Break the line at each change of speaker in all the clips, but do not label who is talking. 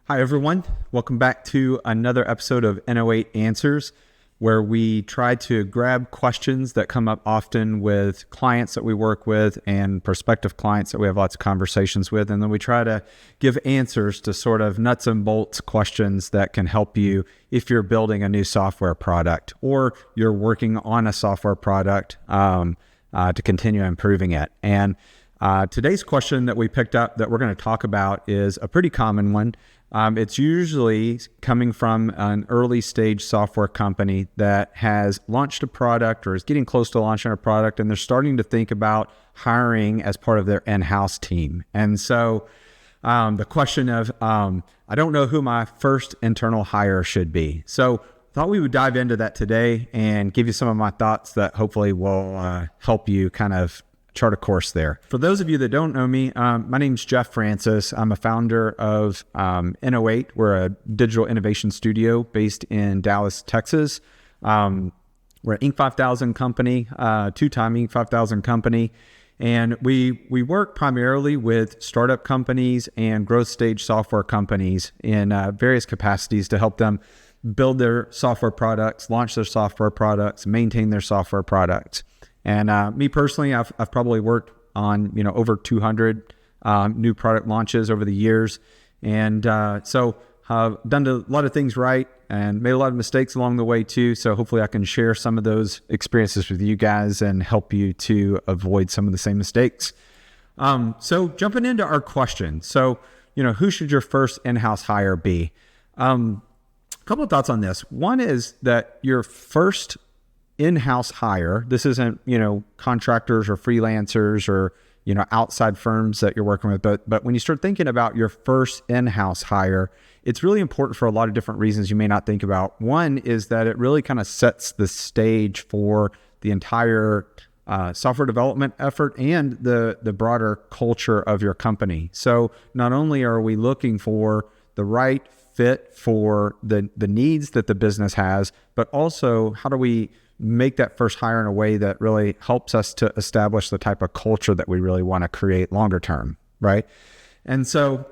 Hi, everyone. Welcome back to another episode of ENO8 Answers, where we try to grab questions that come up often with clients that we work with and prospective clients that we have lots of conversations with. And then we try to give answers to sort of nuts and bolts questions that can help you if you're building a new software product or you're working on a software product to continue improving it. And today's question that we picked up that we're going to talk about is a pretty common one. It's usually coming from an early stage software company that has launched a product or is getting close to launching a product, and they're starting to think about hiring as part of their in-house team. And so the question of, I don't know who my first internal hire should be. So I thought we would dive into that today and give you some of my thoughts that hopefully will help you kind of chart a course there. For those of you that don't know me, my name's Jeff Francis. I'm a founder of ENO8. We're a digital innovation studio based in Dallas, Texas. We're an Inc. 5000 company, two-time Inc. 5000 company. And we work primarily with startup companies and growth stage software companies in various capacities to help them build their software products, launch their software products, maintain their software products. And me personally, I've probably worked on over 200 new product launches over the years, and so I've done a lot of things right and made a lot of mistakes along the way too. So hopefully I can share some of those experiences with you guys and help you to avoid some of the same mistakes. So jumping into our question, so who should your first in-house hire be? A couple of thoughts on this. One is that your first in-house hire, this isn't, contractors or freelancers or, outside firms that you're working with, but when you start thinking about your first in-house hire, it's really important for a lot of different reasons you may not think about. One is that it really kind of sets the stage for the entire software development effort and the broader culture of your company. So not only are we looking for the right fit for the needs that the business has, but also how do we make that first hire in a way that really helps us to establish the type of culture that we really want to create longer term, right? And so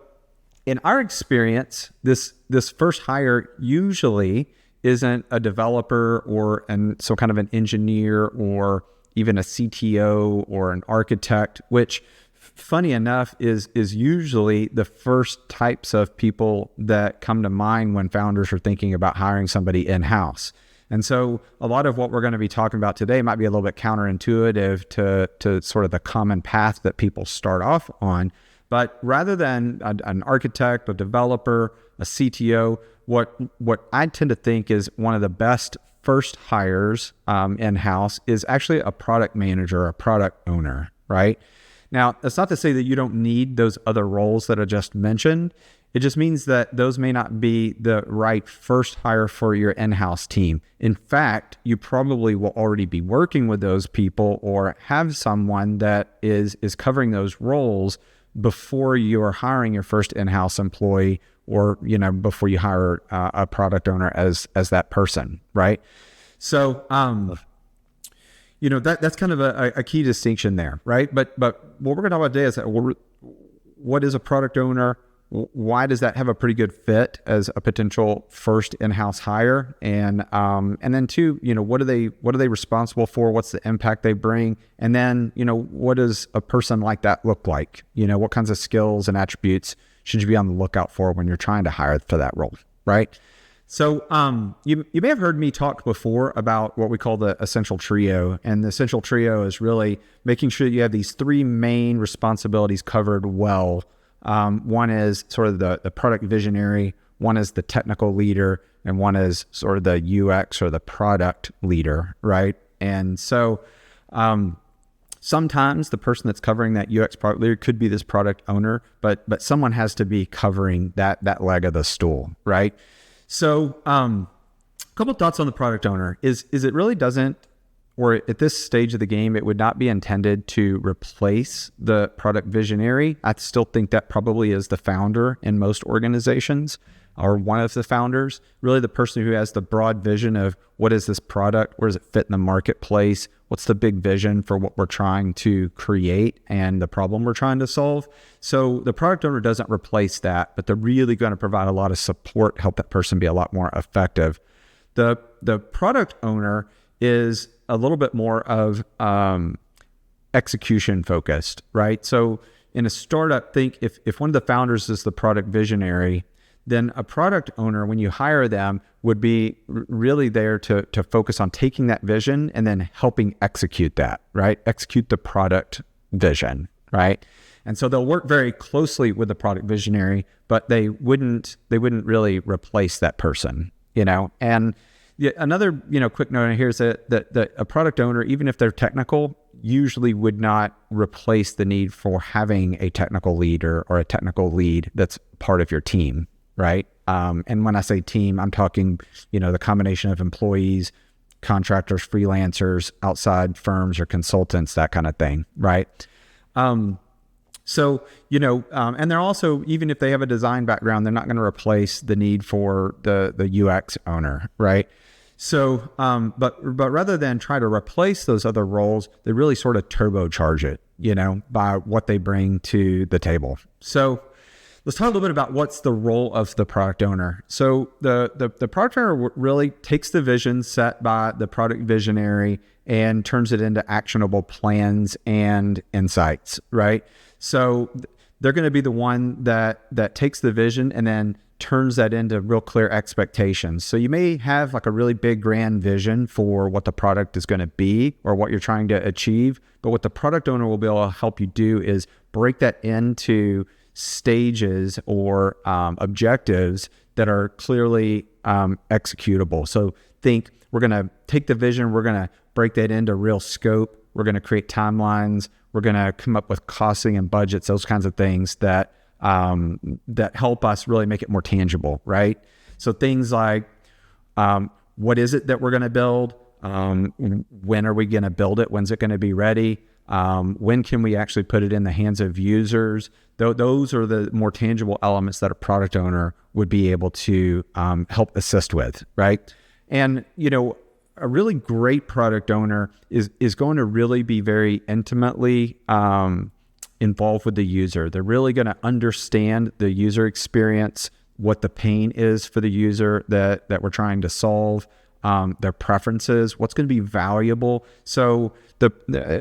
in our experience, this first hire usually isn't a developer and so kind of an engineer or even a CTO or an architect, which funny enough is usually the first types of people that come to mind when founders are thinking about hiring somebody in-house. And so a lot of what we're going to be talking about today might be a little bit counterintuitive to sort of the common path that people start off on. But rather than an architect, a developer, a CTO, what I tend to think is one of the best first hires in-house is actually a product manager, a product owner, right? Now, that's not to say that you don't need those other roles that I just mentioned. It just means that those may not be the right first hire for your in-house team. In fact, you probably will already be working with those people or have someone that is covering those roles before you are hiring your first in-house employee or, before you hire a product owner as that person, right? So, that's kind of a key distinction there, right? But what we're going to talk about today is what is a product owner? Why does that have a pretty good fit as a potential first in-house hire? And then two, what are they responsible for? What's the impact they bring? And then, what does a person like that look like? What kinds of skills and attributes should you be on the lookout for when you're trying to hire for that role, right? So you may have heard me talk before about what we call the essential trio. And the essential trio is really making sure that you have these three main responsibilities covered well. One is sort of the product visionary, one is the technical leader, and one is sort of the UX or the product leader, right? And so sometimes the person that's covering that UX product leader could be this product owner, but someone has to be covering that leg of the stool, right? So a couple of thoughts on the product owner is it really doesn't, or at this stage of the game, it would not be intended to replace the product visionary. I still think that probably is the founder in most organizations or one of the founders, really the person who has the broad vision of what is this product, where does it fit in the marketplace, What's the big vision for what we're trying to create and the problem we're trying to solve? So the product owner doesn't replace that, but they're really going to provide a lot of support, help that person be a lot more effective. The product owner is a little bit more of execution focused, right? So in a startup, think if one of the founders is the product visionary, then a product owner, when you hire them, would be really there to focus on taking that vision and then helping execute that, right? Execute the product vision, right? And so they'll work very closely with the product visionary, but they wouldn't really replace that person, And another, quick note here is that a product owner, even if they're technical, usually would not replace the need for having a technical leader or a technical lead that's part of your team, right? And when I say team, I'm talking, the combination of employees, contractors, freelancers, outside firms or consultants, that kind of thing, right? And they're also, even if they have a design background, they're not going to replace the need for the UX owner, right? So, but rather than try to replace those other roles, they really sort of turbocharge it, by what they bring to the table. So let's talk a little bit about what's the role of the product owner. So the product owner really takes the vision set by the product visionary and turns it into actionable plans and insights, right? So they're going to be the one that takes the vision and then turns that into real clear expectations. So you may have like a really big grand vision for what the product is going to be or what you're trying to achieve, but what the product owner will be able to help you do is break that into stages or objectives that are clearly executable. So think, we're going to take the vision, we're going to break that into real scope, we're going to create timelines, we're going to come up with costing and budgets, those kinds of things that help us really make it more tangible, right? So things like, what is it that we're going to build? When are we going to build it? When's it going to be ready? When can we actually put it in the hands of users? Those are the more tangible elements that a product owner would be able to help assist with, right? And, a really great product owner is going to really be very intimately involved with the user. They're really going to understand the user experience, what the pain is for the user that we're trying to solve, their preferences, what's going to be valuable. So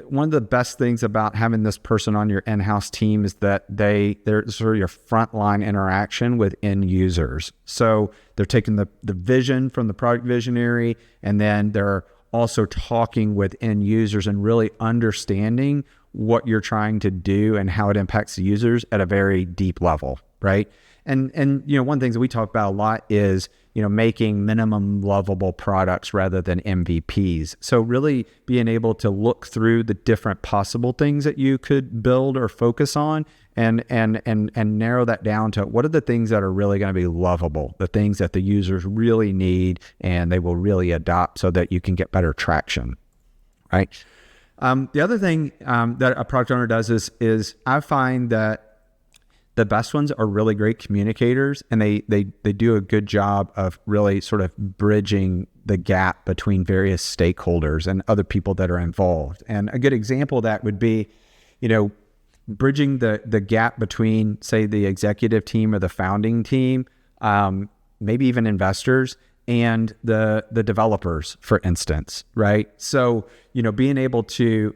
one of the best things about having this person on your in-house team is that they're sort of your frontline interaction with end users. So they're taking the vision from the product visionary, and then they're also talking with end users and really understanding what you're trying to do and how it impacts the users at a very deep level, right? And one of the things that we talk about a lot is, making minimum lovable products rather than MVPs. So really being able to look through the different possible things that you could build or focus on and narrow that down to what are the things that are really going to be lovable, the things that the users really need and they will really adopt so that you can get better traction, right? The other thing that a product owner does is I find that the best ones are really great communicators, and they do a good job of really sort of bridging the gap between various stakeholders and other people that are involved. And a good example of that would be, bridging the gap between, say, the executive team or the founding team, maybe even investors, and the developers, for instance, right? So, being able to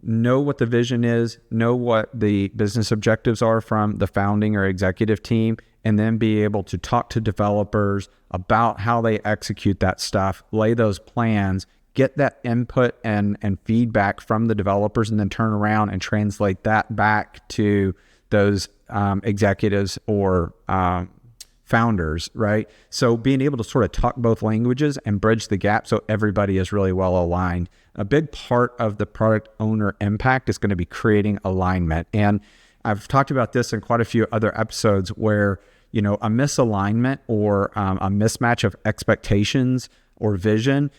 know what the vision is, know what the business objectives are from the founding or executive team, and then be able to talk to developers about how they execute that stuff, lay those plans, get that input and feedback from the developers, and then turn around and translate that back to those executives or founders, right? So being able to sort of talk both languages and bridge the gap so everybody is really well aligned. A big part of the product owner impact is going to be creating alignment. And I've talked about this in quite a few other episodes where, a misalignment or a mismatch of expectations or vision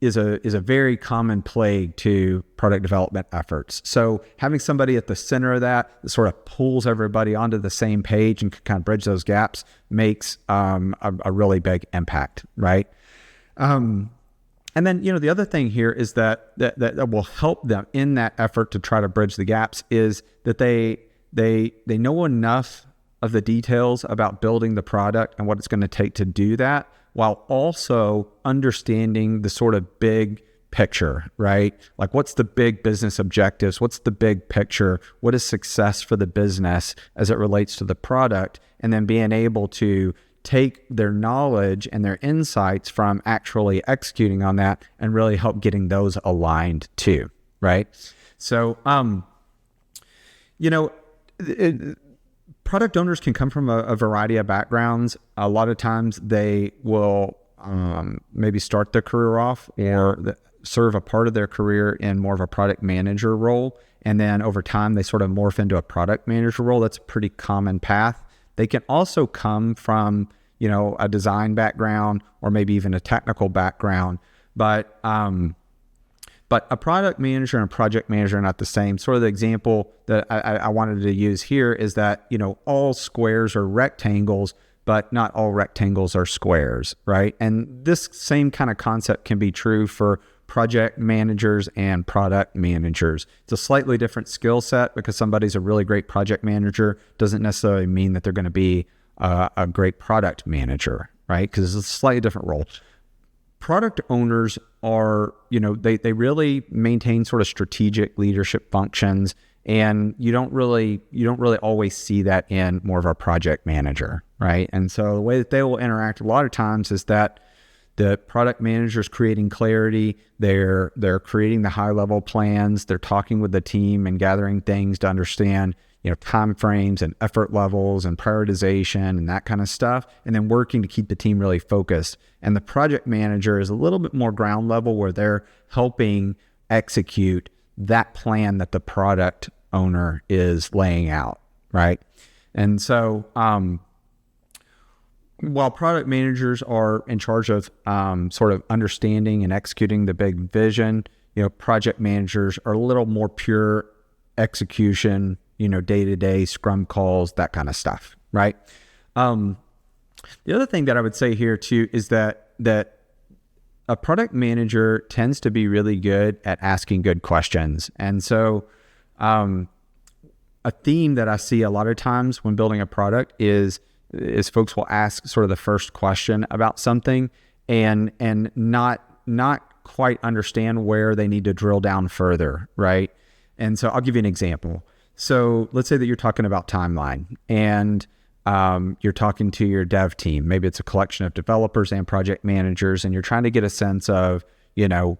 is a very common plague to product development efforts. So having somebody at the center of that sort of pulls everybody onto the same page and can kind of bridge those gaps makes a really big impact, right? And then, the other thing here is that will help them in that effort to try to bridge the gaps is that they know enough of the details about building the product and what it's going to take to do that, while also understanding the sort of big picture, right? Like, what's the big business objectives? What's the big picture? What is success for the business as it relates to the product? And then being able to take their knowledge and their insights from actually executing on that and really help getting those aligned too, right? So, product owners can come from a variety of backgrounds. A lot of times they will maybe start their career off or serve a part of their career in more of a product manager role. And then over time, they sort of morph into a product manager role. That's a pretty common path. They can also come from, a design background or maybe even a technical background. But a product manager and a project manager are not the same. Sort of the example that I wanted to use here is that, all squares are rectangles, but not all rectangles are squares, right? And this same kind of concept can be true for project managers and product managers. It's a slightly different skill set because somebody's a really great project manager doesn't necessarily mean that they're going to be a great product manager, right? Because it's a slightly different role. Product owners are, they really maintain sort of strategic leadership functions, and you don't really always see that in more of a project manager, right? And so the way that they will interact a lot of times is that the product manager is creating clarity. They're creating the high level plans. They're talking with the team and gathering things to understand, time frames and effort levels and prioritization and that kind of stuff, and then working to keep the team really focused. And the project manager is a little bit more ground level where they're helping execute that plan that the product owner is laying out, right? And so, while product managers are in charge of sort of understanding and executing the big vision, project managers are a little more pure execution, day-to-day scrum calls, that kind of stuff, right? The other thing that I would say here too is that a product manager tends to be really good at asking good questions. And so a theme that I see a lot of times when building a product is folks will ask sort of the first question about something and not quite understand where they need to drill down further, right? And so I'll give you an example. So let's say that you're talking about timeline and you're talking to your dev team. Maybe it's a collection of developers and project managers, and you're trying to get a sense of,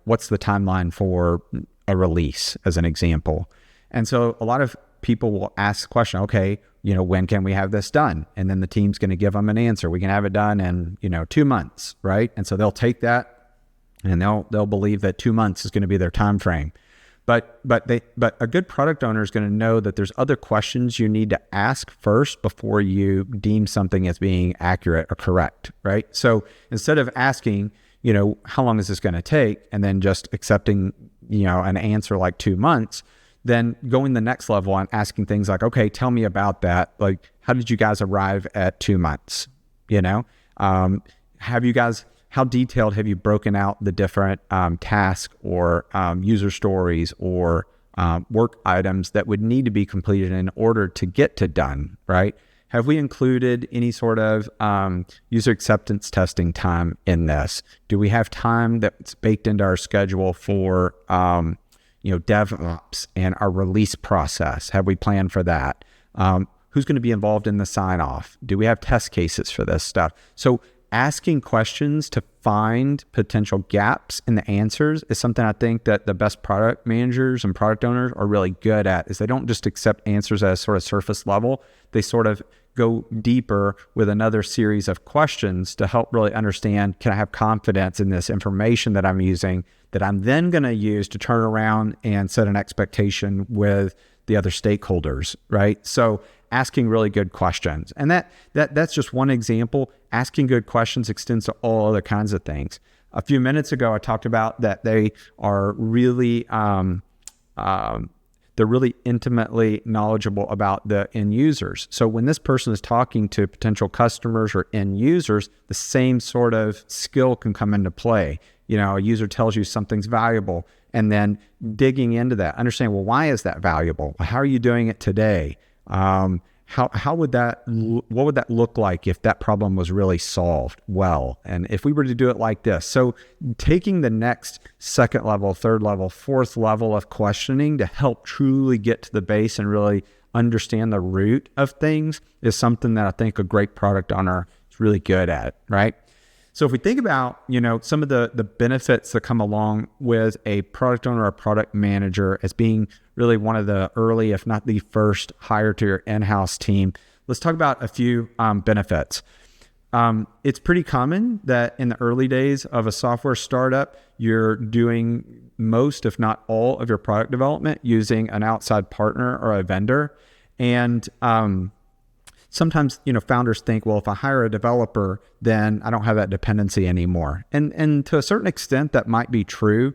what's the timeline for a release as an example. And so a lot of people will ask the question, okay, when can we have this done? And then the team's going to give them an answer. We can have it done in, 2 months, right? And so they'll take that and they'll believe that 2 months is going to be their time frame. But a good product owner is going to know that there's other questions you need to ask first before you deem something as being accurate or correct, right? So instead of asking, how long is this going to take, and then just accepting, an answer like 2 months, then going the next level and asking things like, okay, tell me about that. Like, how did you guys arrive at 2 months? How detailed have you broken out the different tasks or user stories or work items that would need to be completed in order to get to done, right? Have we included any sort of user acceptance testing time in this? Do we have time that's baked into our schedule for DevOps and our release process? Have we planned for that? Who's going to be involved in the sign-off? Do we have test cases for this stuff? So asking questions to find potential gaps in the answers is something I think that the best product managers and product owners are really good at, is they don't just accept answers at a sort of surface level. They sort of go deeper with another series of questions to help really understand, can I have confidence in this information that I'm using that I'm then going to use to turn around and set an expectation with the other stakeholders, right? So asking really good questions. And that's just one example. Asking good questions extends to all other kinds of things. A few minutes ago, I talked about that they are really, they're really intimately knowledgeable about the end users. So when this person is talking to potential customers or end users, the same sort of skill can come into play. a user tells you something's valuable, and then digging into that, understanding, well, why is that valuable? How are you doing it today? What would that look like if that problem was really solved well? And if we were to do it like this? So taking the next second level, third level, fourth level of questioning to help truly get to the base and really understand the root of things is something that I think a great product owner is really good at, right? So if we think about, some of the benefits that come along with a product owner or product manager as being really one of the early, if not the first hire to your in-house team, let's talk about a few benefits. It's pretty common that in the early days of a software startup, you're doing most, if not all, of your product development using an outside partner or a vendor. And sometimes, founders think, well, if I hire a developer, then I don't have that dependency anymore. And to a certain extent, that might be true.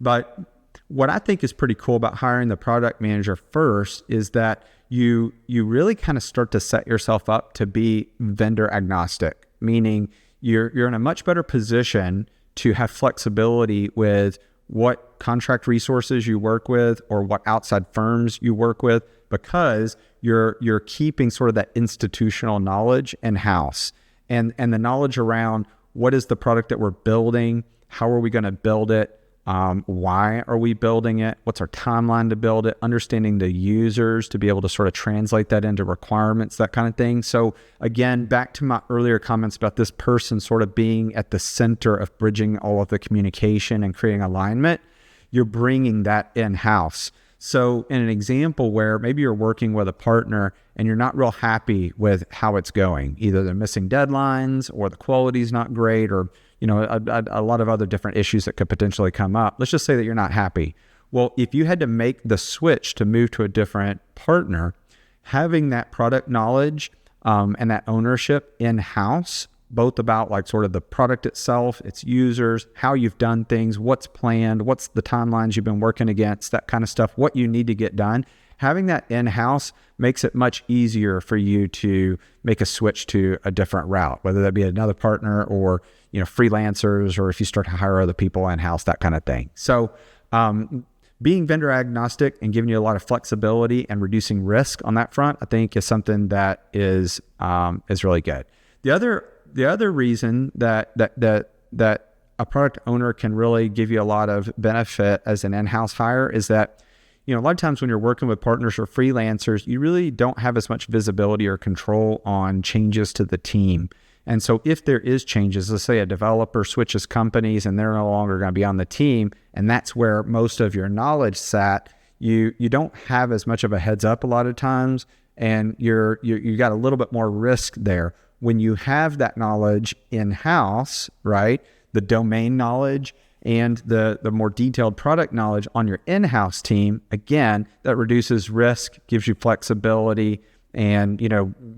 But what I think is pretty cool about hiring the product manager first is that you really kind of start to set yourself up to be vendor agnostic, meaning you're in a much better position to have flexibility with what contract resources you work with or what outside firms you work with, because you're keeping sort of that institutional knowledge in-house and the knowledge around what is the product that we're building, how are we going to build it, why are we building it, what's our timeline to build it, understanding the users to be able to sort of translate that into requirements, that kind of thing. So again, back to my earlier comments about this person sort of being at the center of bridging all of the communication and creating alignment, you're bringing that in-house. So in an example where maybe you're working with a partner and you're not real happy with how it's going, either they're missing deadlines or the quality's not great, or a lot of other different issues that could potentially come up. Let's just say that you're not happy. Well, if you had to make the switch to move to a different partner, having that product knowledge and that ownership in-house, both about like sort of the product itself, its users, how you've done things, what's planned, what's the timelines you've been working against, that kind of stuff, what you need to get done. Having that in-house makes it much easier for you to make a switch to a different route, whether that be another partner or, freelancers, or if you start to hire other people in-house, that kind of thing. So being vendor agnostic and giving you a lot of flexibility and reducing risk on that front, I think is something that is really good. The other reason that a product owner can really give you a lot of benefit as an in-house hire is that, a lot of times when you're working with partners or freelancers, you really don't have as much visibility or control on changes to the team. And so if there is changes, let's say a developer switches companies and they're no longer going to be on the team, and that's where most of your knowledge sat, you don't have as much of a heads up a lot of times, and you got a little bit more risk there. When you have that knowledge in-house, right, the domain knowledge and the more detailed product knowledge on your in-house team, again, that reduces risk, gives you flexibility, and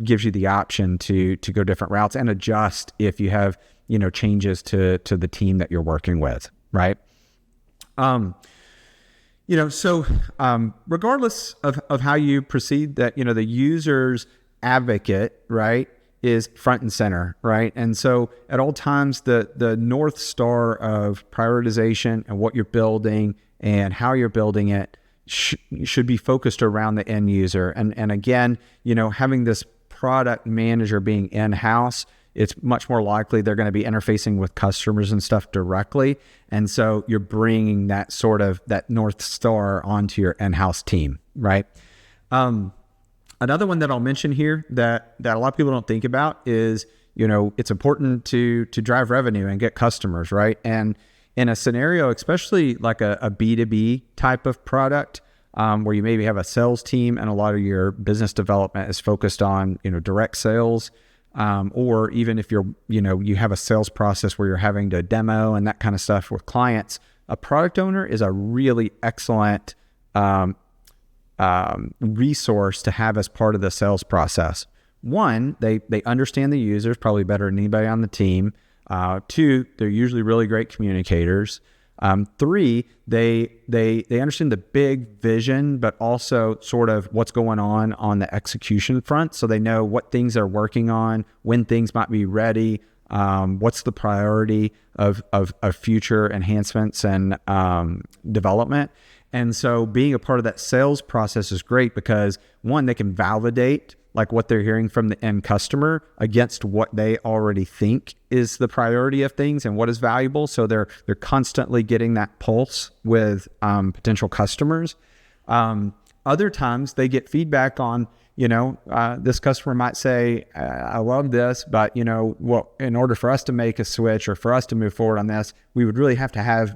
gives you the option to go different routes and adjust if you have changes to the team that you're working with, right? So regardless of how you proceed, that the user's advocate, right, is front and center, right? And so at all times, the North Star of prioritization and what you're building and how you're building it should be focused around the end user. And again, having this product manager being in-house, it's much more likely they're going to be interfacing with customers and stuff directly. And so you're bringing that sort of that North Star onto your in-house team, right? Another one that I'll mention here that a lot of people don't think about is, it's important to drive revenue and get customers, right? And in a scenario, especially like a B2B type of product, where you maybe have a sales team and a lot of your business development is focused on, direct sales, or even if you have a sales process where you're having to demo and that kind of stuff with clients, a product owner is a really excellent resource to have as part of the sales process. One, they understand the users probably better than anybody on the team. Two, they're usually really great communicators. Three, they understand the big vision, but also sort of what's going on the execution front. So they know what things they're working on, when things might be ready, What's the priority of future enhancements and development? And so being a part of that sales process is great because, one, they can validate like what they're hearing from the end customer against what they already think is the priority of things and what is valuable. So they're constantly getting that pulse with potential customers. Other times they get feedback on, this customer might say, I love this, but well, in order for us to make a switch or for us to move forward on this, we would really have to have,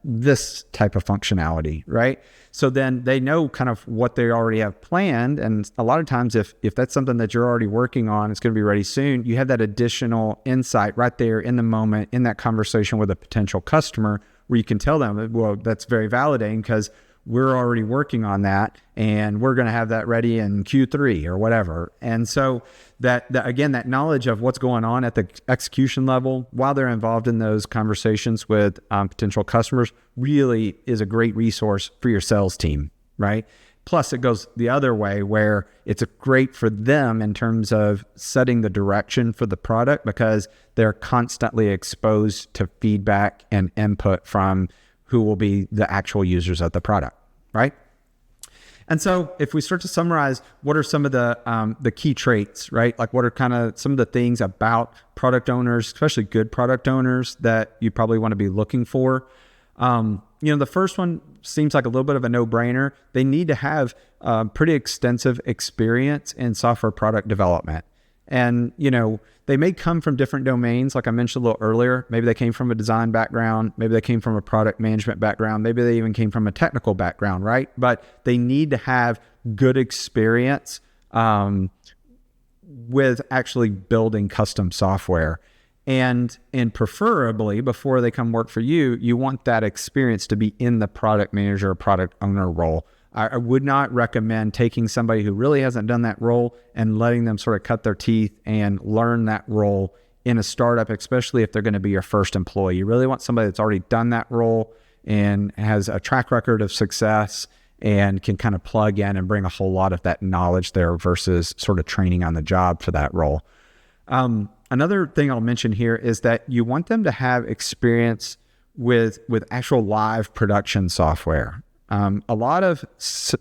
this type of functionality, right? So then they know kind of what they already have planned. And a lot of times if that's something that you're already working on, it's going to be ready soon, you have that additional insight right there in the moment, in that conversation with a potential customer, where you can tell them, well, that's very validating because we're already working on that and we're going to have that ready in Q3 or whatever. And so that again, that knowledge of what's going on at the execution level while they're involved in those conversations with potential customers really is a great resource for your sales team, right? Plus it goes the other way where it's great for them in terms of setting the direction for the product because they're constantly exposed to feedback and input from who will be the actual users of the product, right? And so if we start to summarize, what are some of the key traits, right? Like what are kind of some of the things about product owners, especially good product owners, that you probably want to be looking for? The first one seems like a little bit of a no-brainer. They need to have pretty extensive experience in software product development. And, they may come from different domains. Like I mentioned a little earlier, maybe they came from a design background, maybe they came from a product management background, maybe they even came from a technical background, right? But they need to have good experience with actually building custom software. And preferably before they come work for you, you want that experience to be in the product manager or product owner role. I would not recommend taking somebody who really hasn't done that role and letting them sort of cut their teeth and learn that role in a startup, especially if they're going to be your first employee. You really want somebody that's already done that role and has a track record of success and can kind of plug in and bring a whole lot of that knowledge there versus sort of training on the job for that role. Another thing I'll mention here is that you want them to have experience with actual live production software. A lot of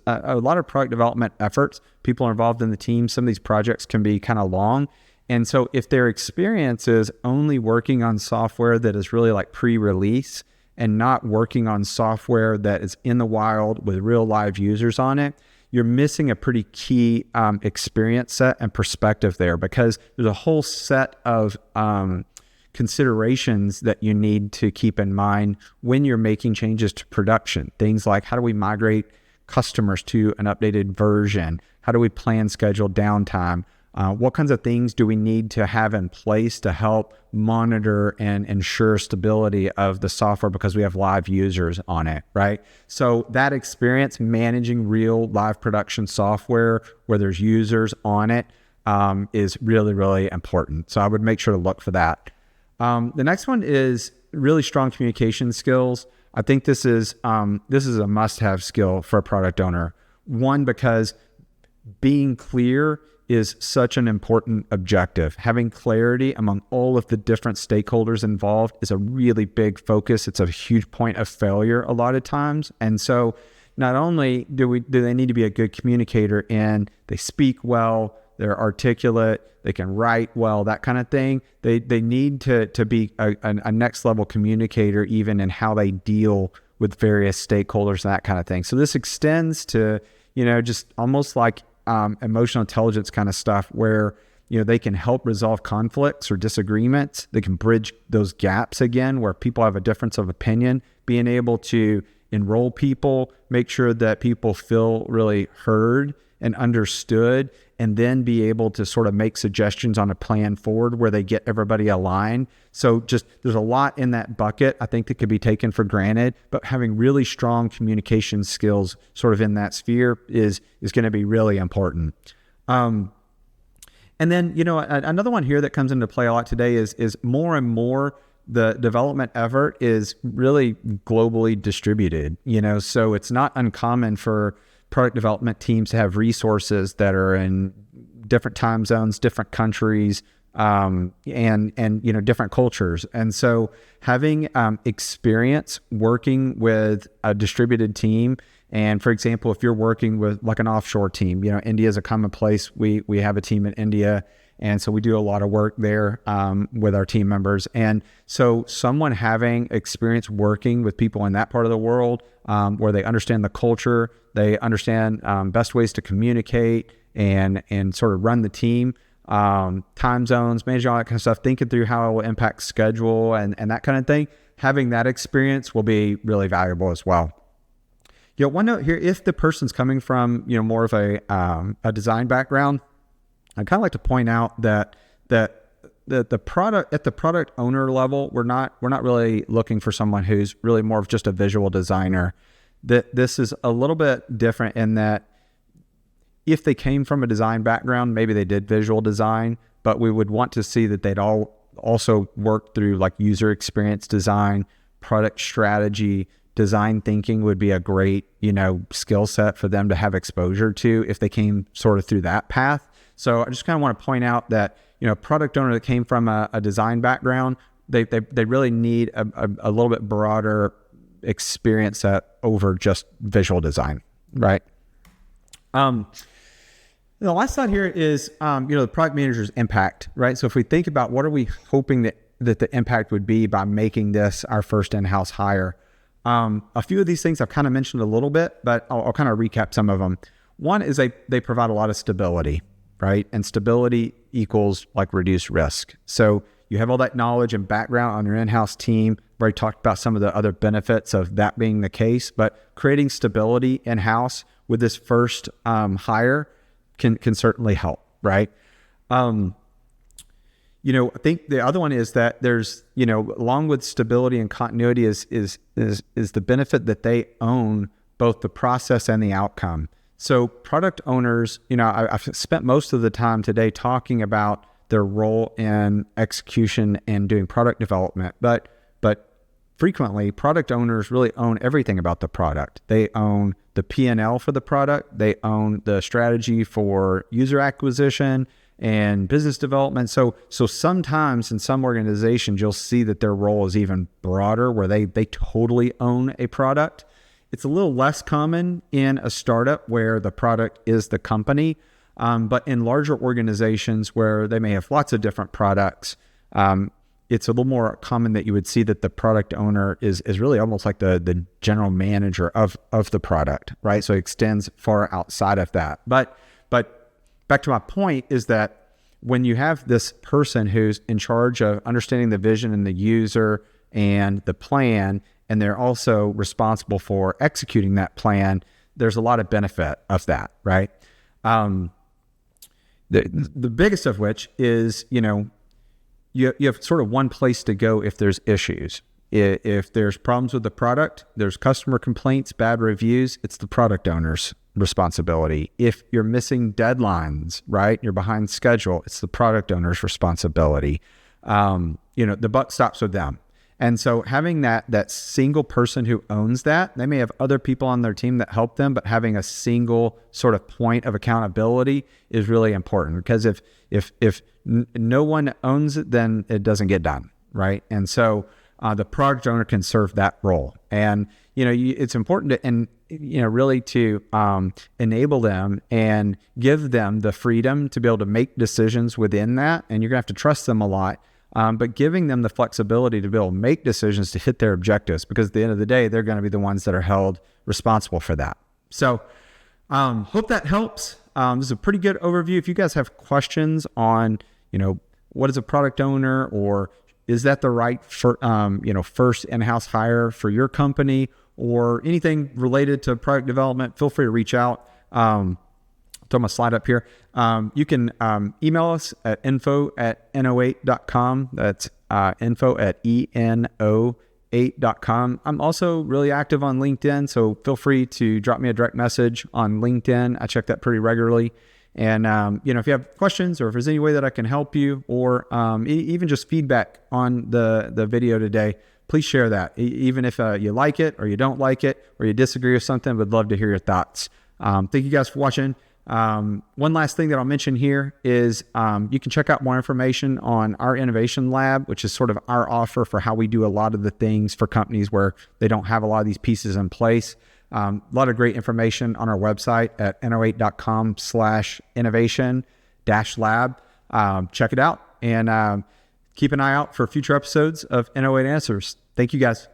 product development efforts, people are involved in the team. Some of these projects can be kind of long. And so if their experience is only working on software that is really like pre-release and not working on software that is in the wild with real live users on it, you're missing a pretty key experience set and perspective there, because there's a whole set of considerations that you need to keep in mind when you're making changes to production. Things like, how do we migrate customers to an updated version? How do we plan scheduled downtime? What kinds of things do we need to have in place to help monitor and ensure stability of the software because we have live users on it, right? So that experience managing real live production software where there's users on it is really, really important. So I would make sure to look for that. The next one is really strong communication skills. I think this is a must-have skill for a product owner. One, because being clear is such an important objective. Having clarity among all of the different stakeholders involved is a really big focus. It's a huge point of failure a lot of times. And so not only do they need to be a good communicator and they speak well, they're articulate, they can write well, that kind of thing. They need to be a next level communicator even in how they deal with various stakeholders and that kind of thing. So this extends to, just almost like emotional intelligence kind of stuff where, they can help resolve conflicts or disagreements. They can bridge those gaps again where people have a difference of opinion, being able to enroll people, make sure that people feel really heard and understood, and then be able to sort of make suggestions on a plan forward where they get everybody aligned. So just there's a lot in that bucket, I think, that could be taken for granted, but having really strong communication skills sort of in that sphere is going to be really important. And then, another one here that comes into play a lot today is more and more the development effort is really globally distributed, so it's not uncommon for product development teams to have resources that are in different time zones, different countries, and different cultures. And so having experience working with a distributed team, and for example, if you're working with like an offshore team, India is a common place. We have a team in India, and so we do a lot of work there with our team members. And so someone having experience working with people in that part of the world, where they understand the culture, they understand best ways to communicate and sort of run the team, time zones, managing all that kind of stuff, thinking through how it will impact schedule and that kind of thing. Having that experience will be really valuable as well. One note here, if the person's coming from, more of a design background, I kind of like to point out that the product, at the product owner level, we're not really looking for someone who's really more of just a visual designer. That this is a little bit different in that if they came from a design background, maybe they did visual design, but we would want to see that they'd also work through like user experience design, product strategy, design thinking would be a great, skill set for them to have exposure to if they came sort of through that path. So I just kind of want to point out that, a product owner that came from a design background, they really need a little bit broader experience set over just visual design, right? The last slide here is, the product manager's impact, right? So if we think about what are we hoping that the impact would be by making this our first in-house hire, a few of these things I've kind of mentioned a little bit, but I'll kind of recap some of them. One is they provide a lot of stability, right? And stability equals like reduced risk. So you have all that knowledge and background on your in-house team. We've already talked about some of the other benefits of that being the case, but creating stability in-house with this first hire can certainly help, right? I think the other one is that there's, along with stability and continuity is the benefit that they own both the process and the outcome. So product owners, I've spent most of the time today talking about their role in execution and doing product development, but frequently product owners really own everything about the product. They own the P&L for the product. They own the strategy for user acquisition and business development. So sometimes in some organizations, you'll see that their role is even broader, where they totally own a product. It's a little less common in a startup where the product is the company, but in larger organizations where they may have lots of different products, it's a little more common that you would see that the product owner is really almost like the general manager of the product, right? So it extends far outside of that. But back to my point is that when you have this person who's in charge of understanding the vision and the user and the plan, and they're also responsible for executing that plan, there's a lot of benefit of that, right? The biggest of which is, you have sort of one place to go if there's issues. If there's problems with the product, there's customer complaints, bad reviews, it's the product owner's responsibility. If you're missing deadlines, right, you're behind schedule, it's the product owner's responsibility. The buck stops with them. And so having that single person who owns that, they may have other people on their team that help them, but having a single sort of point of accountability is really important, because if no one owns it, then it doesn't get done, right? And so the product owner can serve that role. And, it's important to, really to enable them and give them the freedom to be able to make decisions within that. And you're gonna have to trust them a lot. But giving them the flexibility to be able to make decisions to hit their objectives, because at the end of the day, they're going to be the ones that are held responsible for that. So hope that helps. This is a pretty good overview. If you guys have questions on, what is a product owner, or is that the right first in-house hire for your company, or anything related to product development, feel free to reach out. Throw my slide up here. You can email us at info@eno8.com. That's info@eno8.com. I'm also really active on LinkedIn, so feel free to drop me a direct message on LinkedIn. I check that pretty regularly. And, if you have questions, or if there's any way that I can help you, or even just feedback on the video today, please share that. Even if you like it or you don't like it, or you disagree with something, would love to hear your thoughts. Thank you guys for watching. One last thing that I'll mention here is you can check out more information on our innovation lab, which is sort of our offer for how we do a lot of the things for companies where they don't have a lot of these pieces in place. A lot of great information on our website at eno8.com/innovation-lab. Check it out and keep an eye out for future episodes of ENO8 Answers. Thank you guys.